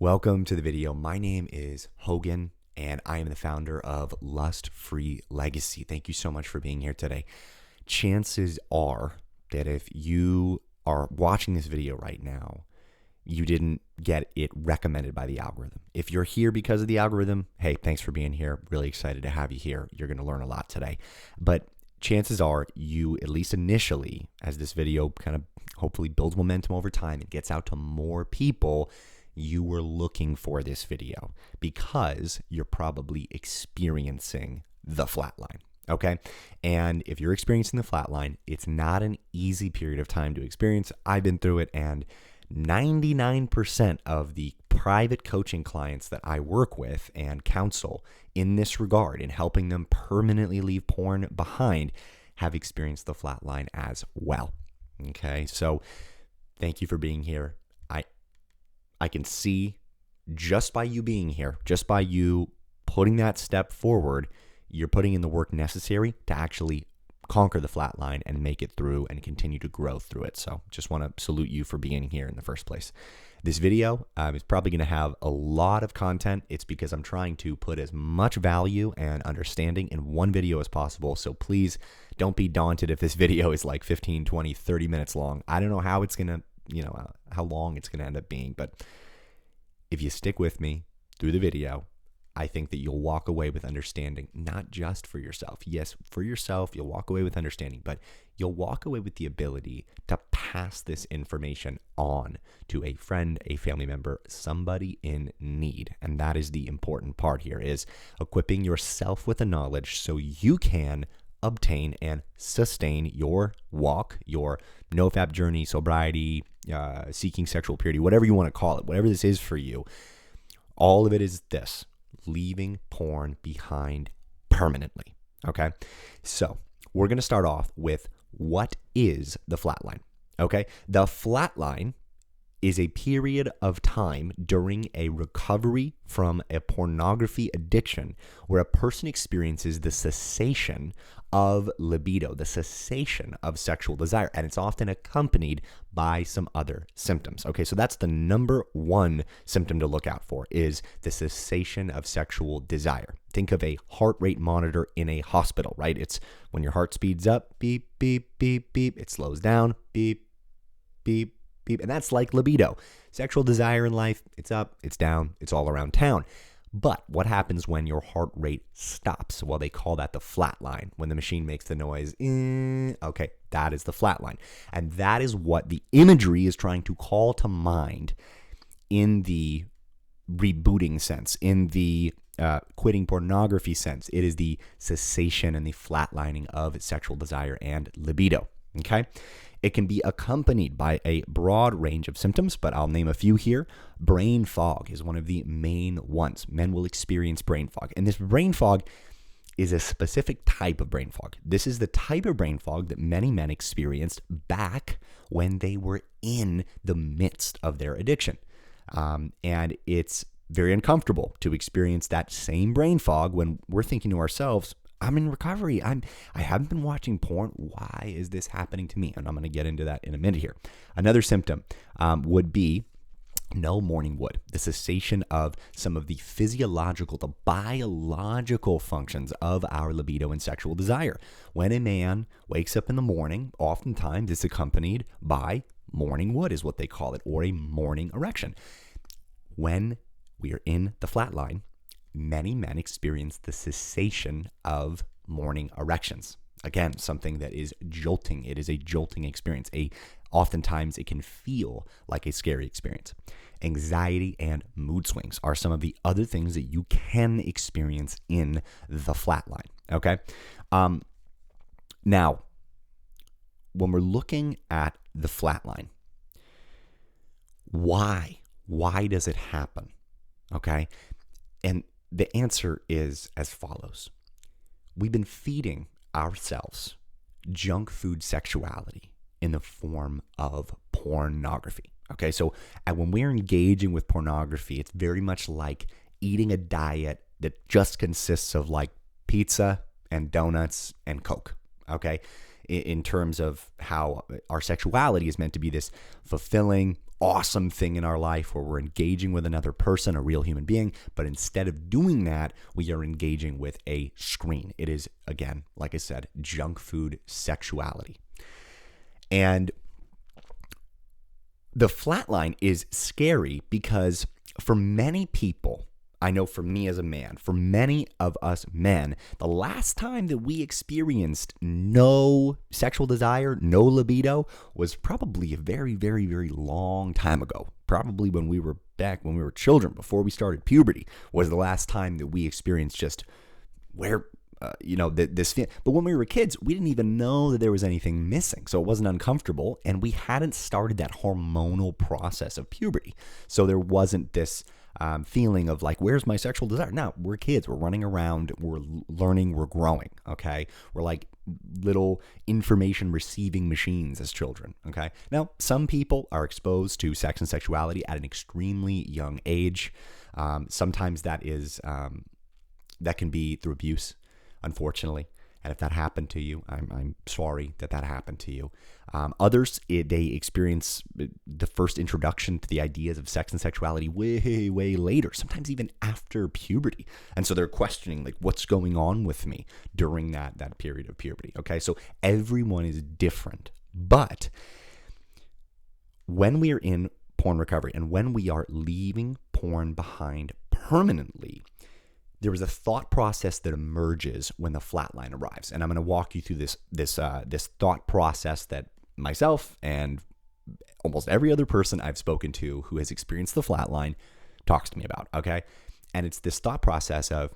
Welcome to the video. My name is Hogan, and I am the founder of Lust Free Legacy. Thank you so much for being here today. Chances are that if you are watching this video right now, you didn't get it recommended by the algorithm. If you're here because of the algorithm, hey, thanks for being here. Really excited to have you here. You're going to learn a lot today. But chances are you, at least initially, as this video kind of hopefully builds momentum over time and gets out to more people, you were looking for this video because you're probably experiencing the flatline. Okay. And if you're experiencing the flatline, it's not an easy period of time to experience. I've been through it, and 99% of the private coaching clients that I work with and counsel in this regard, in helping them permanently leave porn behind, have experienced the flatline as well. Okay. So thank you for being here. I can see just by you being here, just by you putting that step forward, you're putting in the work necessary to actually conquer the flatline and make it through and continue to grow through it. So just want to salute you for being here in the first place. This video is probably going to have a lot of content. It's because I'm trying to put as much value and understanding in one video as possible. So please don't be daunted if this video is like 15, 20, 30 minutes long. I don't know how it's going to, how long it's going to end up being. But if you stick with me through the video, I think that you'll walk away with understanding, not just for yourself. Yes, for yourself, you'll walk away with understanding, but you'll walk away with the ability to pass this information on to a friend, a family member, somebody in need. And that is the important part here, is equipping yourself with the knowledge so you can obtain and sustain your walk, your nofap journey, sobriety, seeking sexual purity, whatever you want to call it, whatever this is for you. All of it is this: leaving porn behind permanently. Okay. So we're going to start off with, what is the flatline? Okay. The flatline is a period of time during a recovery from a pornography addiction where a person experiences the cessation of libido, the cessation of sexual desire, and it's often accompanied by some other symptoms. Okay, so that's the number one symptom to look out for, is the cessation of sexual desire. Think of a heart rate monitor in a hospital, right? It's when your heart speeds up, beep, beep, beep, beep. It slows down, beep, beep, beep. And that's like libido. Sexual desire in life, it's up, it's down, it's all around town. But what happens when your heart rate stops? Well, they call that the flat line. When the machine makes the noise, okay, that is the flat line. And that is what the imagery is trying to call to mind in the rebooting sense, in the quitting pornography sense. It is the cessation and the flatlining of sexual desire and libido, okay? It can be accompanied by a broad range of symptoms, but I'll name a few here. Brain fog is one of the main ones. Men will experience brain fog. And this brain fog is a specific type of brain fog. This is the type of brain fog that many men experienced back when they were in the midst of their addiction. And it's very uncomfortable to experience that same brain fog when we're thinking to ourselves, I'm in recovery. I haven't been watching porn. Why is this happening to me? And I'm going to get into that in a minute here. Another symptom would be no morning wood, the cessation of some of the physiological, the biological functions of our libido and sexual desire. When a man wakes up in the morning, oftentimes it's accompanied by morning wood, is what they call it, or a morning erection. When we are in the flat line, many men experience the cessation of morning erections. Again, something that is jolting. It is a jolting experience. Oftentimes it can feel like a scary experience. Anxiety and mood swings are some of the other things that you can experience in the flatline. Okay. Now, when we're looking at the flatline, why does it happen? Okay. And the answer is as follows. We've been feeding ourselves junk food sexuality in the form of pornography. Okay, so when we're engaging with pornography, it's very much like eating a diet that just consists of like pizza and donuts and Coke. Okay, in terms of how our sexuality is meant to be this fulfilling, awesome thing in our life where we're engaging with another person, a real human being, but instead of doing that, we are engaging with a screen. It is, again, like I said, junk food sexuality. And the flatline is scary because for many people, I know for me as a man, for many of us men, the last time that we experienced no sexual desire, no libido, was probably a very, very, very long time ago. Probably when we were children, before we started puberty, was the last time that we experienced just this. But when we were kids, we didn't even know that there was anything missing. So it wasn't uncomfortable, and we hadn't started that hormonal process of puberty. So there wasn't this feeling of like, where's my sexual desire? No, we're kids. We're running around. We're learning. We're growing. Okay. We're like little information receiving machines as children. Okay. Now, some people are exposed to sex and sexuality at an extremely young age. Sometimes that can be through abuse, unfortunately. And if that happened to you, I'm sorry that happened to you. Others, they experience the first introduction to the ideas of sex and sexuality way, way later, sometimes even after puberty. And so they're questioning, like, what's going on with me during that period of puberty. Okay, so everyone is different. But when we are in porn recovery and when we are leaving porn behind permanently, there is a thought process that emerges when the flatline arrives. And I'm going to walk you through this thought process that myself and almost every other person I've spoken to who has experienced the flatline talks to me about, okay? And it's this thought process of,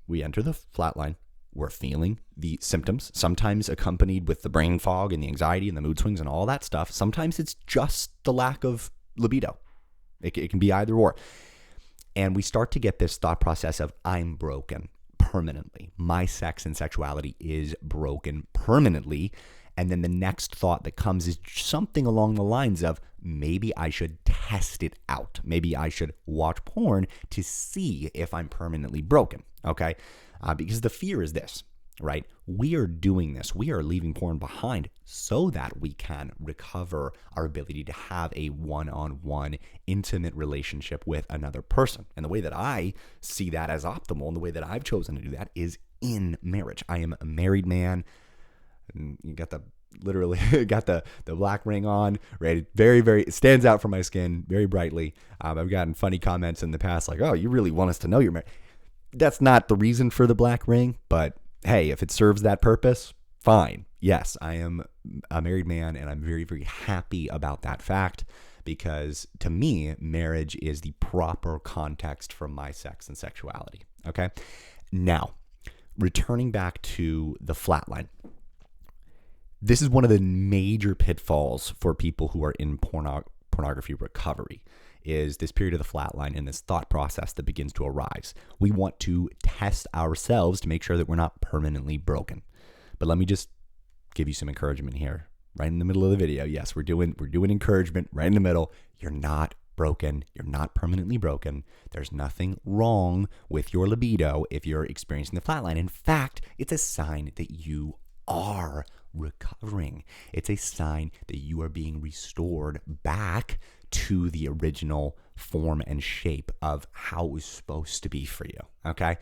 we enter the flatline, we're feeling the symptoms, sometimes accompanied with the brain fog and the anxiety and the mood swings and all that stuff. Sometimes it's just the lack of libido. It can be either or. And we start to get this thought process of, I'm broken permanently. My sex and sexuality is broken permanently. And then the next thought that comes is something along the lines of, maybe I should test it out. Maybe I should watch porn to see if I'm permanently broken, okay? Because the fear is this, right? We are doing this. We are leaving porn behind so that we can recover our ability to have a one-on-one intimate relationship with another person. And the way that I see that as optimal and the way that I've chosen to do that is in marriage. I am a married man. And you got the black ring on, right? It very, very, it stands out from my skin very brightly. I've gotten funny comments in the past like, oh, you really want us to know you're married. That's not the reason for the black ring, but hey, if it serves that purpose, fine. Yes, I am a married man, and I'm very, very happy about that fact, because to me, marriage is the proper context for my sex and sexuality. Okay? Now, returning back to the flatline. This is one of the major pitfalls for people who are in pornography recovery, is this period of the flatline and this thought process that begins to arise. We want to test ourselves to make sure that we're not permanently broken. But let me just give you some encouragement here, right in the middle of the video. Yes, we're doing encouragement right in the middle. You're not broken. You're not permanently broken. There's nothing wrong with your libido if you're experiencing the flatline. In fact, it's a sign that you are recovering. It's a sign that you are being restored back to the original form and shape of how it was supposed to be for you. Okay?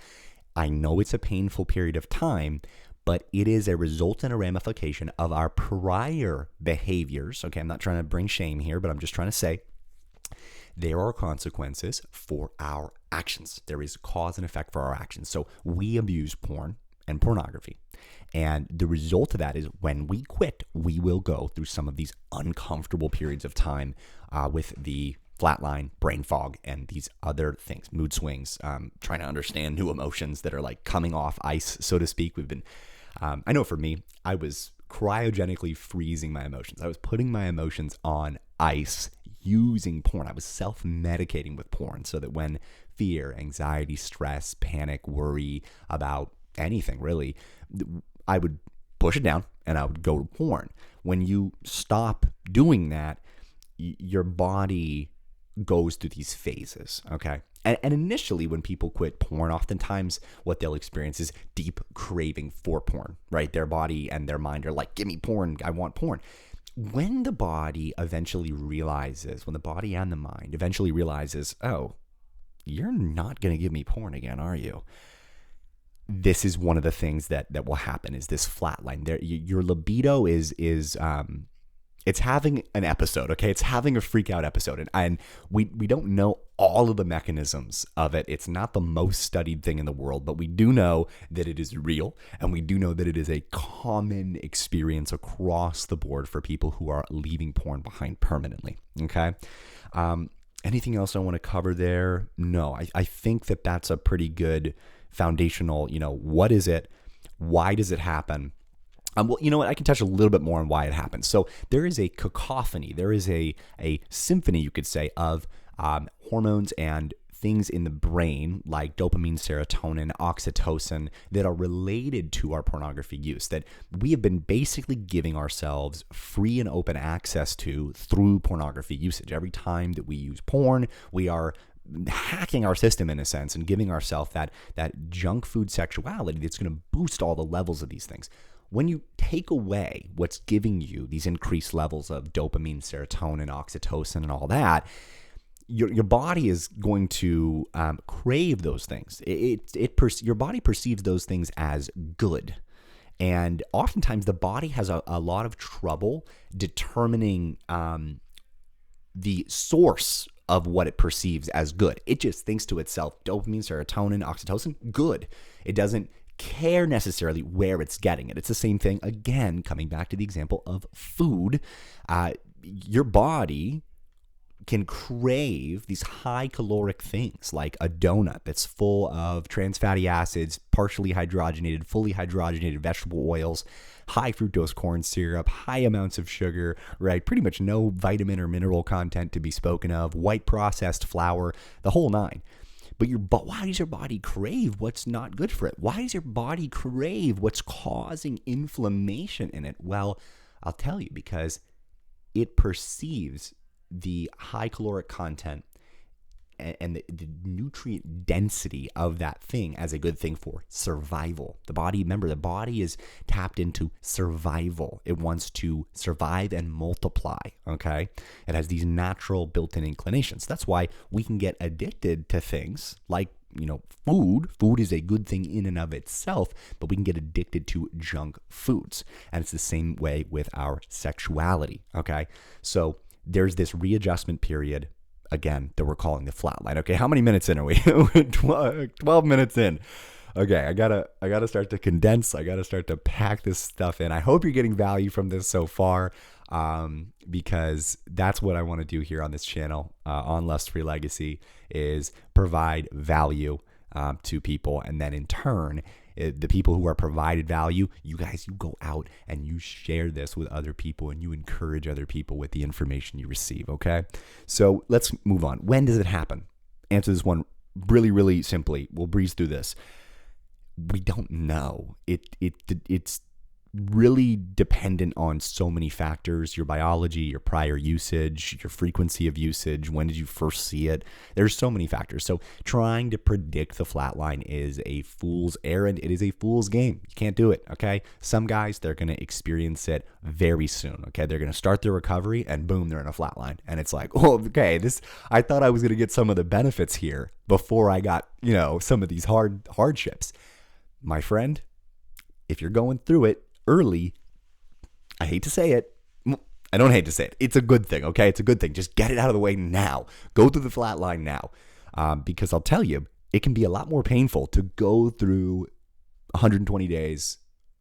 I know it's a painful period of time, but it is a result and a ramification of our prior behaviors. Okay, I'm not trying to bring shame here, but I'm just trying to say there are consequences for our actions. There is cause and effect for our actions. So we abuse porn and pornography. And the result of that is when we quit, we will go through some of these uncomfortable periods of time with the flatline, brain fog, and these other things, mood swings, trying to understand new emotions that are like coming off ice, so to speak. We've been, I know for me, I was cryogenically freezing my emotions. I was putting my emotions on ice using porn. I was self-medicating with porn so that when fear, anxiety, stress, panic, worry about anything really, I would push it down and I would go to porn. When you stop doing that, your body goes through these phases, okay? And initially when people quit porn, oftentimes what they'll experience is deep craving for porn, right? Their body and their mind are like, give me porn, I want porn. when the body eventually realizes, when the body and the mind eventually realizes, oh, you're not going to give me porn again, are you? This is one of the things that will happen, is this flatline. There, your libido is it's having an episode, okay? It's having a freak out episode. And we don't know all of the mechanisms of it. It's not the most studied thing in the world, but we do know that it is real. And we do know that it is a common experience across the board for people who are leaving porn behind permanently, okay? Anything else I want to cover there? No, I think that that's a pretty good foundational, what is it? Why does it happen? Well, you know what? I can touch a little bit more on why it happens. So there is a cacophony. There is a symphony, you could say, of hormones and things in the brain like dopamine, serotonin, oxytocin that are related to our pornography use that we have been basically giving ourselves free and open access to through pornography usage. Every time that we use porn, we are hacking our system in a sense and giving ourselves that junk food sexuality that's going to boost all the levels of these things. When you take away what's giving you these increased levels of dopamine, serotonin, oxytocin, and all that, your body is going to crave those things. Your body perceives those things as good. And oftentimes the body has a lot of trouble determining the source of what it perceives as good. It just thinks to itself, dopamine, serotonin, oxytocin, good. It doesn't care necessarily where it's getting it. It's the same thing, again, coming back to the example of food. Your body can crave these high caloric things like a donut that's full of trans fatty acids, partially hydrogenated, fully hydrogenated vegetable oils, high fructose corn syrup, high amounts of sugar, right? Pretty much no vitamin or mineral content to be spoken of, white processed flour, the whole nine. But why does your body crave what's not good for it? Why does your body crave what's causing inflammation in it? Well, I'll tell you, because it perceives the high caloric content and the nutrient density of that thing as a good thing for survival. The body is tapped into survival. It wants to survive and multiply, okay? It has these natural built-in inclinations. That's why we can get addicted to things like, food. Food is a good thing in and of itself, but we can get addicted to junk foods. And it's the same way with our sexuality, okay? So there's this readjustment period, again, that we're calling the flatline. Okay, how many minutes in are we? 12 minutes in. Okay, I gotta start to condense. I gotta start to pack this stuff in. I hope you're getting value from this so far, because that's what I want to do here on this channel, on Lust Free Legacy, is provide value to people, and then in turn, the people who are provided value, you guys, you go out and you share this with other people and you encourage other people with the information you receive, okay? So let's move on. When does it happen? Answer this one really, really simply. We'll breeze through this. We don't know. It's really dependent on so many factors: your biology, your prior usage, your frequency of usage, when did you first see it? There's so many factors. So trying to predict the flatline is a fool's errand. It is a fool's game. You can't do it, okay? Some guys, they're going to experience it very soon, okay? They're going to start their recovery and boom, they're in a flatline. And it's like, oh, okay, I thought I was going to get some of the benefits here before I got, some of these hardships. My friend, if you're going through it early, I hate to say it. I don't hate to say it. It's a good thing, okay? It's a good thing. Just get it out of the way now. Go through the flat line now. Because I'll tell you, it can be a lot more painful to go through 120 days,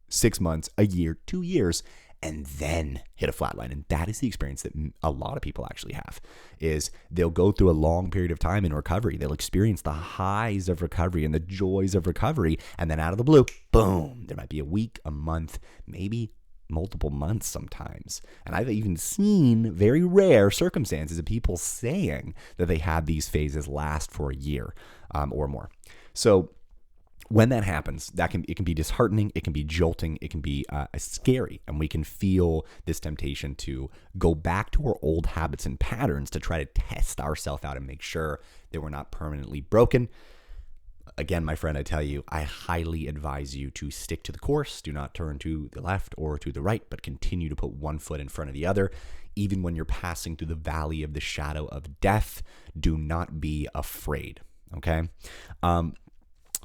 6 months, a year, 2 years, and then hit a flat line. And that is the experience that a lot of people actually have, is they'll go through a long period of time in recovery. They'll experience the highs of recovery and the joys of recovery. And then out of the blue, boom, there might be a week, a month, maybe multiple months sometimes. And I've even seen very rare circumstances of people saying that they had these phases last for a year or more. So when that happens, it can be disheartening, it can be jolting, it can be scary, and we can feel this temptation to go back to our old habits and patterns to try to test ourselves out and make sure that we're not permanently broken. Again, my friend, I tell you, I highly advise you to stick to the course. Do not turn to the left or to the right, but continue to put one foot in front of the other. Even when you're passing through the valley of the shadow of death, do not be afraid. Okay?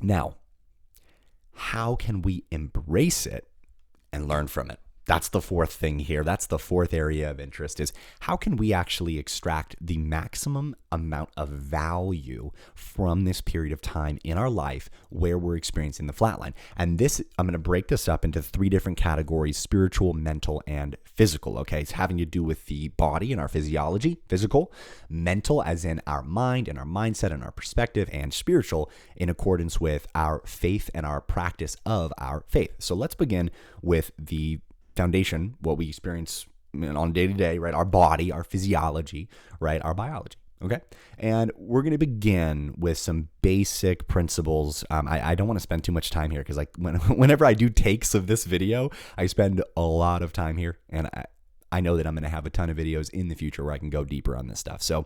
Now, how can we embrace it and learn from it? That's the fourth thing here. That's the fourth area of interest, is how can we actually extract the maximum amount of value from this period of time in our life where we're experiencing the flatline. And this, I'm going to break this up into three different categories: spiritual, mental, and physical. Okay, it's having to do with the body and our physiology, physical; mental as in our mind and our mindset and our perspective; and spiritual in accordance with our faith and our practice of our faith. So let's begin with the foundation, what we experience on day to day, right? Our body, our physiology, right? Our biology. Okay. And we're going to begin with some basic principles. I don't want to spend too much time here because, like, whenever I do takes of this video, I spend a lot of time here, and I know that I'm going to have a ton of videos in the future where I can go deeper on this stuff. So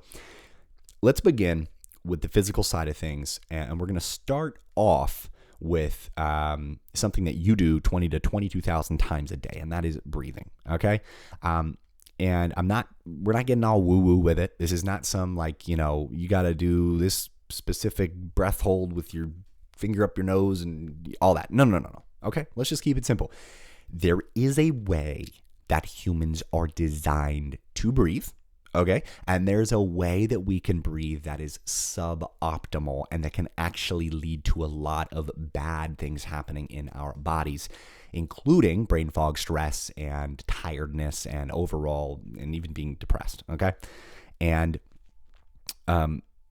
let's begin with the physical side of things, and we're going to start off with something that you do 20 to 22,000 times a day, and that is breathing. Okay. And we're not getting all woo woo with it. This is not some, like, you got to do this specific breath hold with your finger up your nose and all that. No. Okay. Let's just keep it simple. There is a way that humans are designed to breathe. Okay. And there's a way that we can breathe that is suboptimal and that can actually lead to a lot of bad things happening in our bodies, including brain fog, stress, and tiredness, and overall, and even being depressed. Okay. And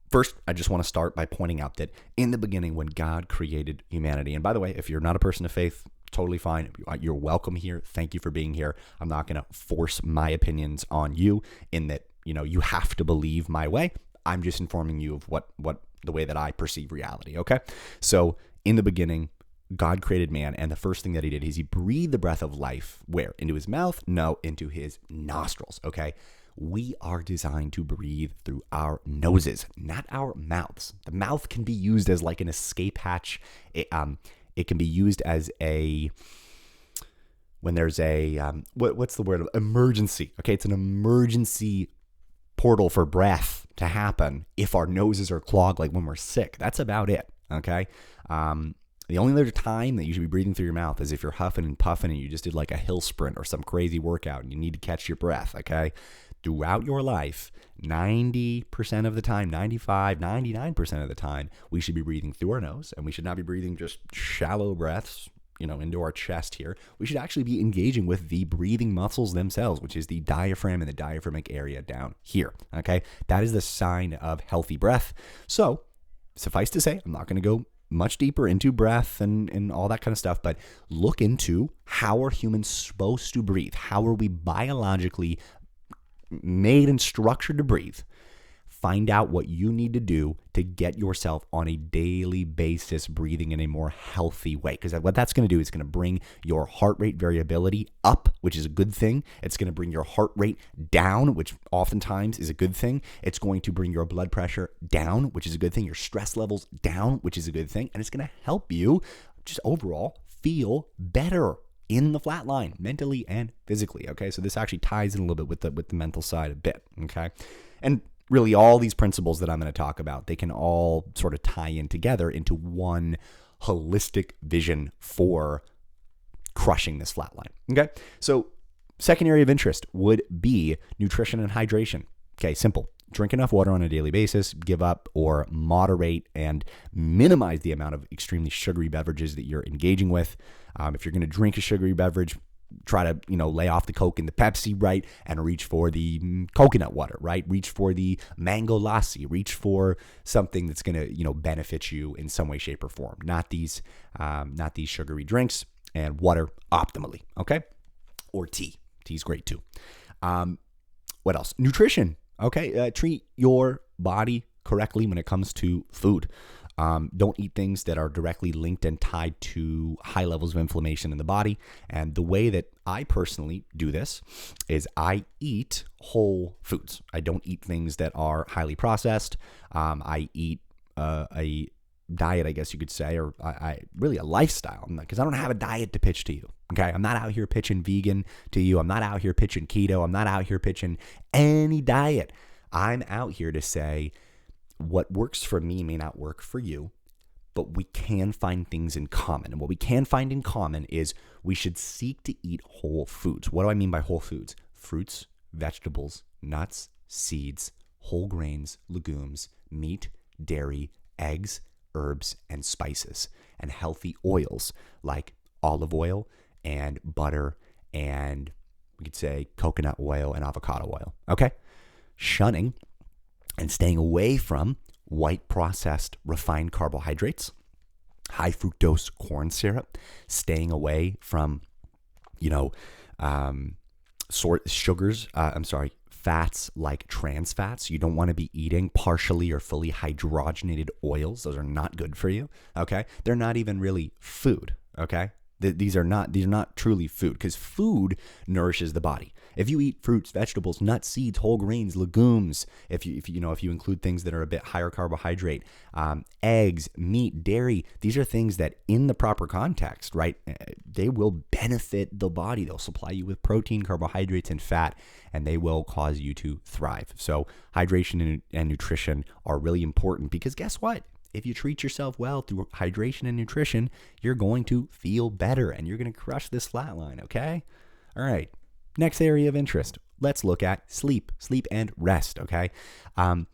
first, I just want to start by pointing out that in the beginning, when God created humanity, and by the way, if you're not a person of faith, totally fine. You're welcome here. Thank you for being here. I'm not going to force my opinions on you in that, you have to believe my way. I'm just informing you of what the way that I perceive reality. Okay. So in the beginning, God created man, and the first thing that he did is he breathed the breath of life where? Into his mouth? No, into his nostrils. Okay. We are designed to breathe through our noses, not our mouths. The mouth can be used as like an escape hatch. It can be used as when there's a, what's the word? Emergency. Okay. It's an emergency portal for breath to happen if our noses are clogged, like when we're sick. That's about it. Okay. The only other time that you should be breathing through your mouth is if you're huffing and puffing and you just did like a hill sprint or some crazy workout and you need to catch your breath. Okay. Throughout your life, 90% of the time, 95, 99% of the time, we should be breathing through our nose, and we should not be breathing just shallow breaths, into our chest here. We should actually be engaging with the breathing muscles themselves, which is the diaphragm and the diaphragmatic area down here. Okay. That is the sign of healthy breath. So suffice to say, I'm not going to go much deeper into breath and all that kind of stuff, but look into how are humans supposed to breathe? How are we biologically made and structured to breathe? Find out what you need to do to get yourself on a daily basis breathing in a more healthy way. Because what that's going to do is going to bring your heart rate variability up, which is a good thing. It's going to bring your heart rate down, which oftentimes is a good thing. It's going to bring your blood pressure down, which is a good thing. Your stress levels down, which is a good thing. And it's going to help you just overall feel better in the flatline, mentally and physically. Okay. So this actually ties in a little bit with the mental side a bit. Okay. And really all these principles that I'm going to talk about, they can all sort of tie in together into one holistic vision for crushing this flatline. Okay. So second area of interest would be nutrition and hydration. Okay. Simple. Drink enough water on a daily basis, give up or moderate and minimize the amount of extremely sugary beverages that you're engaging with. If you're going to drink a sugary beverage, try to, lay off the Coke and the Pepsi, right? And reach for the coconut water, right? Reach for the mango lassi, reach for something that's going to, benefit you in some way, shape or form. Not these sugary drinks, and water optimally. Okay. Or tea. Tea's great too. What else? Nutrition. Okay. Treat your body correctly when it comes to food. Don't eat things that are directly linked and tied to high levels of inflammation in the body. And the way that I personally do this is I eat whole foods. I don't eat things that are highly processed. I eat a diet, I guess you could say, or I really a lifestyle, because I don't have a diet to pitch to you. Okay, I'm not out here pitching vegan to you. I'm not out here pitching keto. I'm not out here pitching any diet. I'm out here to say what works for me may not work for you, but we can find things in common. And what we can find in common is we should seek to eat whole foods. What do I mean by whole foods? Fruits, vegetables, nuts, seeds, whole grains, legumes, meat, dairy, eggs, herbs, and spices, and healthy oils like olive oil and butter, and we could say coconut oil and avocado oil. Okay? Shunning and staying away from white processed refined carbohydrates, high fructose corn syrup, staying away from, fats like trans fats. You don't want to be eating partially or fully hydrogenated oils. Those are not good for you. Okay. They're not even really food. Okay. These are not truly food, because food nourishes the body. If you eat fruits, vegetables, nuts, seeds, whole grains, legumes, if you include things that are a bit higher carbohydrate, eggs, meat, dairy, these are things that in the proper context, right, they will benefit the body. They'll supply you with protein, carbohydrates, and fat, and they will cause you to thrive. So hydration and nutrition are really important, because guess what? If you treat yourself well through hydration and nutrition, you're going to feel better and you're going to crush this flatline, okay? All right. Next area of interest. Let's look at sleep and rest, okay? The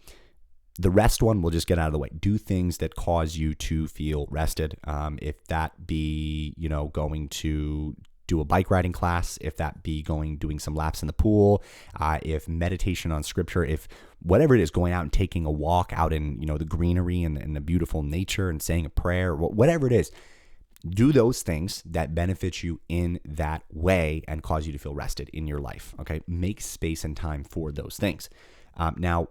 rest one we'll just get out of the way. Do things that cause you to feel rested. If that be, going to do a bike riding class, if that be doing some laps in the pool, if meditation on scripture, if whatever it is, going out and taking a walk out in, the greenery and the beautiful nature and saying a prayer, whatever it is, do those things that benefit you in that way and cause you to feel rested in your life. Okay. Make space and time for those things. Now,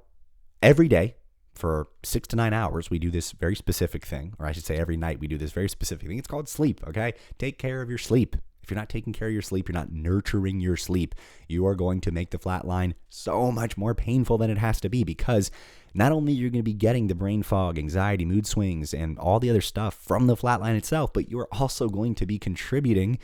every day for 6 to 9 hours, we do this very specific thing, or I should say every night we do this very specific thing. It's called sleep. Okay. Take care of your sleep. If you're not taking care of your sleep, you're not nurturing your sleep, you are going to make the flatline so much more painful than it has to be, because not only you're going to be getting the brain fog, anxiety, mood swings, and all the other stuff from the flatline itself, but you're also going to be contributing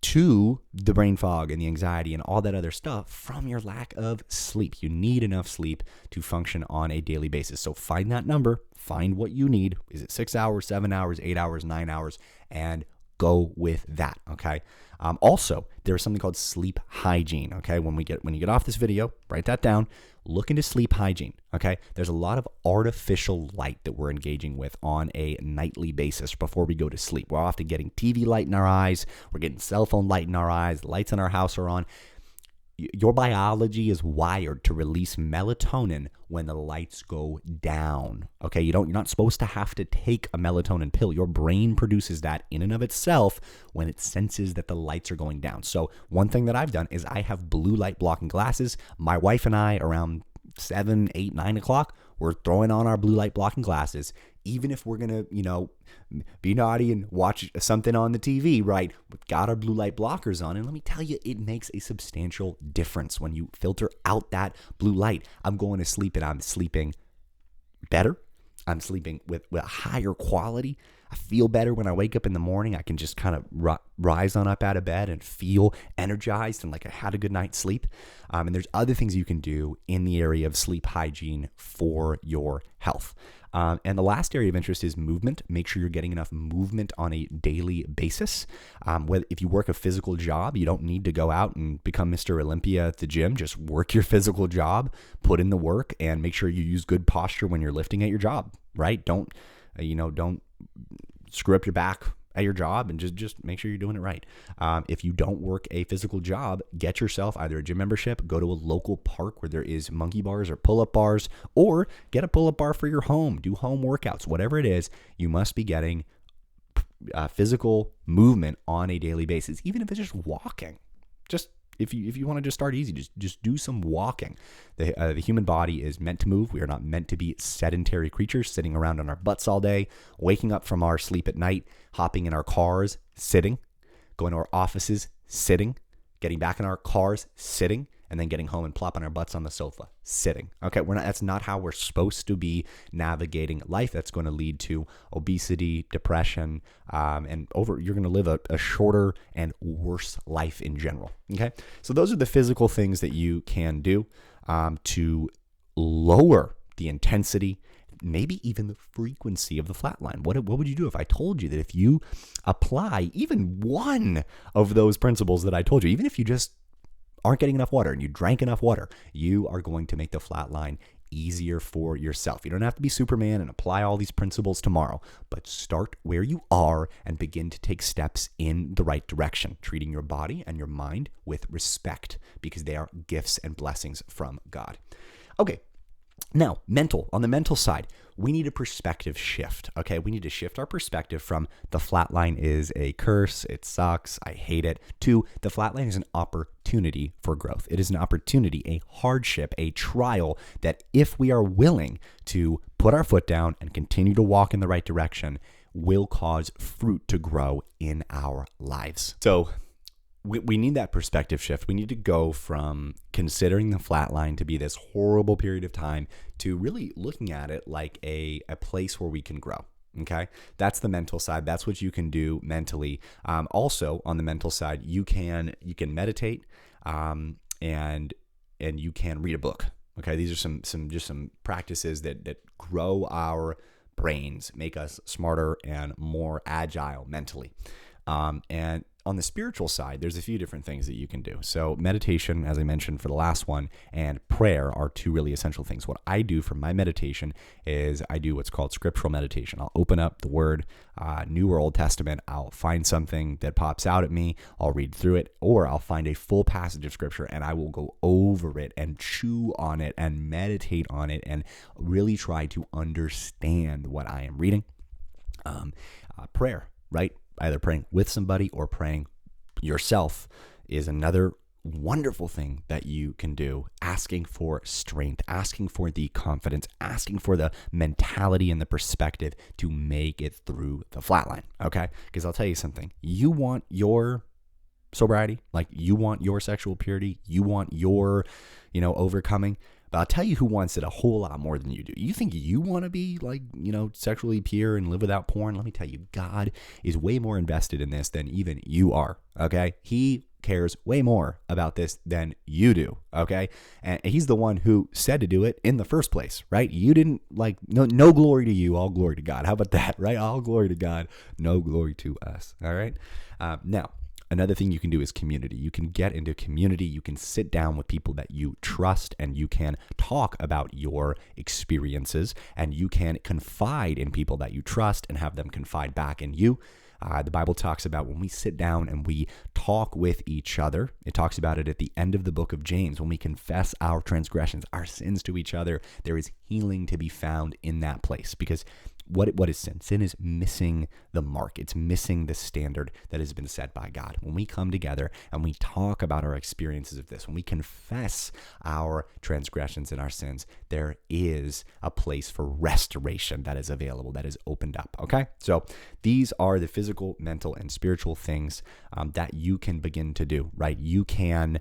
to the brain fog and the anxiety and all that other stuff from your lack of sleep. You need enough sleep to function on a daily basis. So find that number, find what you need. Is it 6 hours, 7 hours, 8 hours, 9 hours, and go with that, okay? Also, there's something called sleep hygiene, okay? When you get off this video, write that down. Look into sleep hygiene, okay? There's a lot of artificial light that we're engaging with on a nightly basis before we go to sleep. We're often getting TV light in our eyes. We're getting cell phone light in our eyes. The lights in our house are on. Your biology is wired to release melatonin when the lights go down. Okay, you're not supposed to have to take a melatonin pill. Your brain produces that in and of itself when it senses that the lights are going down. So one thing that I've done is I have blue light blocking glasses. My wife and I, around 7, 8, 9 o'clock, we're throwing on our blue light blocking glasses. Even if we're going to, be naughty and watch something on the TV, right? We've got our blue light blockers on. And let me tell you, it makes a substantial difference when you filter out that blue light. I'm going to sleep and I'm sleeping better. I'm sleeping with a higher quality. I feel better when I wake up in the morning. I can just kind of rise on up out of bed and feel energized and like I had a good night's sleep. And there's other things you can do in the area of sleep hygiene for your health. And the last area of interest is movement. Make sure you're getting enough movement on a daily basis. If you work a physical job, you don't need to go out and become Mr. Olympia at the gym. Just work your physical job, put in the work, and make sure you use good posture when you're lifting at your job, right? Don't screw up your back at your job, and just make sure you're doing it right. If you don't work a physical job, get yourself either a gym membership, go to a local park where there is monkey bars or pull-up bars, or get a pull-up bar for your home. Do home workouts. Whatever it is, you must be getting physical movement on a daily basis, even if it's just walking. Just if you want to just start easy, just do some walking. The human body is meant to move. We are not meant to be sedentary creatures sitting around on our butts all day, waking up from our sleep at night, hopping in our cars, sitting, going to our offices, sitting, getting back in our cars, sitting, and then getting home and plopping our butts on the sofa, sitting. Okay, that's not how we're supposed to be navigating life. That's going to lead to obesity, depression, you're going to live a shorter and worse life in general. Okay, so those are the physical things that you can do to lower the intensity, maybe even the frequency of the flatline. What would you do if I told you that if you apply even one of those principles that I told you, even if you just aren't getting enough water and you drank enough water, you are going to make the flatline easier for yourself. You don't have to be Superman and apply all these principles tomorrow, but start where you are and begin to take steps in the right direction, treating your body and your mind with respect because they are gifts and blessings from God. Okay. Now, on the mental side, we need a perspective shift, okay? We need to shift our perspective from the flatline is a curse, it sucks, I hate it, to the flatline is an opportunity for growth. It is an opportunity, a hardship, a trial that if we are willing to put our foot down and continue to walk in the right direction, will cause fruit to grow in our lives. So, we need that perspective shift. We need to go from considering the flatline to be this horrible period of time to really looking at it like a place where we can grow. Okay, that's the mental side. That's what you can do mentally. Also, on the mental side, you can meditate, and you can read a book. Okay, these are some practices that grow our brains, make us smarter and more agile mentally. And on the spiritual side, there's a few different things that you can do. So meditation, as I mentioned for the last one, and prayer are two really essential things. What I do for my meditation is I do what's called scriptural meditation. I'll open up the Word, New or Old Testament. I'll find something that pops out at me. I'll read through it, or I'll find a full passage of Scripture and I will go over it and chew on it and meditate on it and really try to understand what I am reading. Prayer, right? Either praying with somebody or praying yourself is another wonderful thing that you can do. Asking for strength, asking for the confidence, asking for the mentality and the perspective to make it through the flatline, okay? Because I'll tell you something. You want your sobriety, like you want your sexual purity, you want your, overcoming. But I'll tell you who wants it a whole lot more than you do. You think you want to be sexually pure and live without porn? Let me tell you, God is way more invested in this than even you are, okay? He cares way more about this than you do, okay? And he's the one who said to do it in the first place, right? You didn't no glory to you, all glory to God. How about that, right? All glory to God, no glory to us, all right? Now, another thing you can do is community. You can get into community. You can sit down with people that you trust and you can talk about your experiences and you can confide in people that you trust and have them confide back in you. The Bible talks about when we sit down and we talk with each other. It talks about it at the end of the book of James. When we confess our transgressions, our sins to each other, there is healing to be found in that place because what is sin? Sin is missing the mark. It's missing the standard that has been set by God. When we come together and we talk about our experiences of this, when we confess our transgressions and our sins, there is a place for restoration that is available, that is opened up, okay? So these are the physical, mental, and spiritual things that you can begin to do, right? You can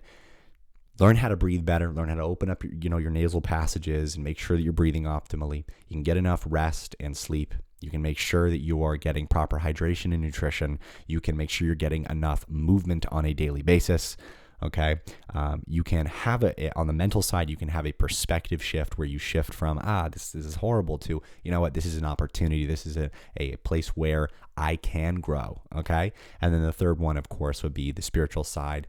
learn how to breathe better, learn how to open up your nasal passages and make sure that you're breathing optimally. You can get enough rest and sleep. You can make sure that you are getting proper hydration and nutrition. You can make sure you're getting enough movement on a daily basis. Okay. You can have on the mental side, you can have a perspective shift where you shift from, this is horrible to, you know what, this is an opportunity. This is a place where I can grow. Okay. And then the third one, of course, would be the spiritual side,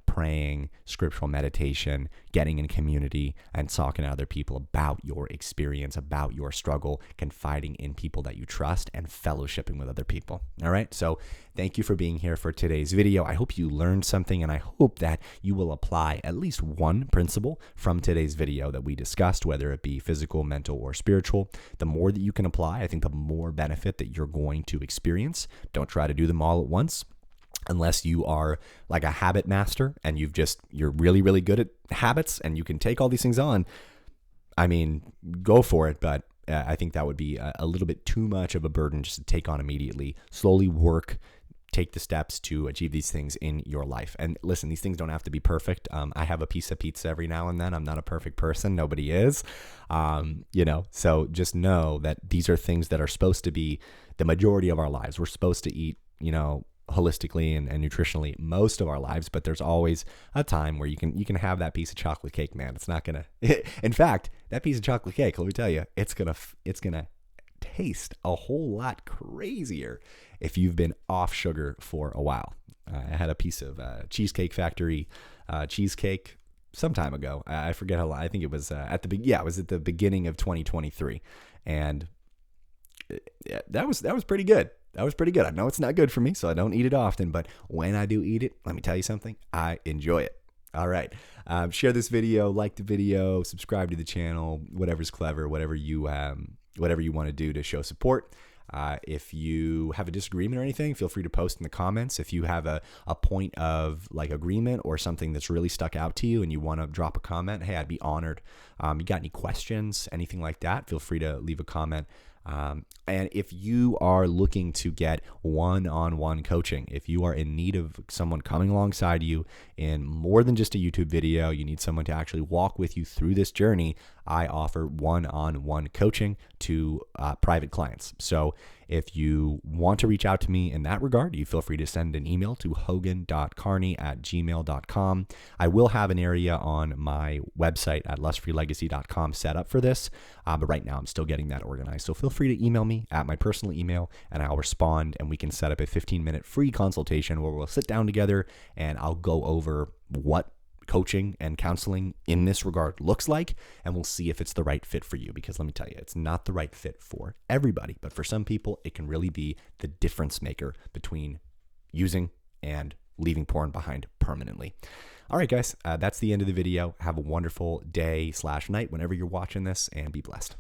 praying, scriptural meditation, getting in community and talking to other people about your experience, about your struggle, confiding in people that you trust and fellowshipping with other people. All right. So thank you for being here for today's video. I hope you learned something and I hope that you will apply at least one principle from today's video that we discussed, whether it be physical, mental, or spiritual. The more that you can apply, I think the more benefit that you're going to experience. Don't try to do them all at once unless you are like a habit master and you're really, really good at habits and you can take all these things on. I mean, go for it, but I think that would be a little bit too much of a burden just to take on immediately. Slowly work take the steps to achieve these things in your life. And listen, these things don't have to be perfect. I have a piece of pizza every now and then. I'm not a perfect person. Nobody is. So just know that these are things that are supposed to be the majority of our lives. We're supposed to eat, holistically and nutritionally most of our lives, but there's always a time where you can have that piece of chocolate cake, man. It's not gonna. In fact, that piece of chocolate cake, let me tell you, it's gonna taste a whole lot crazier if you've been off sugar for a while. I had a piece of Cheesecake Factory cheesecake some time ago. I forget how long. I think it was it was at the beginning of 2023, and that was pretty good. That was pretty good. I know it's not good for me, so I don't eat it often, but when I do eat it, let me tell you something, I enjoy it. All right. Share this video, like the video, subscribe to the channel, whatever's clever, whatever you want to do to show support. If you have a disagreement or anything, feel free to post in the comments. If you have a point of like agreement or something that's really stuck out to you and you want to drop a comment, hey, I'd be honored. You got any questions, anything like that, feel free to leave a comment. And if you are looking to get one-on-one coaching, if you are in need of someone coming alongside you in more than just a YouTube video, you need someone to actually walk with you through this journey, I offer one-on-one coaching to private clients. So if you want to reach out to me in that regard, you feel free to send an email to hogan.carney@gmail.com. I will have an area on my website at lustfreelegacy.com set up for this, but right now I'm still getting that organized. So feel free to email me at my personal email and I'll respond, and we can set up a 15-minute free consultation where we'll sit down together and I'll go over what coaching and counseling in this regard looks like, and we'll see if it's the right fit for you, because let me tell you, it's not the right fit for everybody, but for some people it can really be the difference maker between using and leaving porn behind permanently. All right, guys, that's the end of the video. Have a wonderful day/night whenever you're watching this, and be blessed.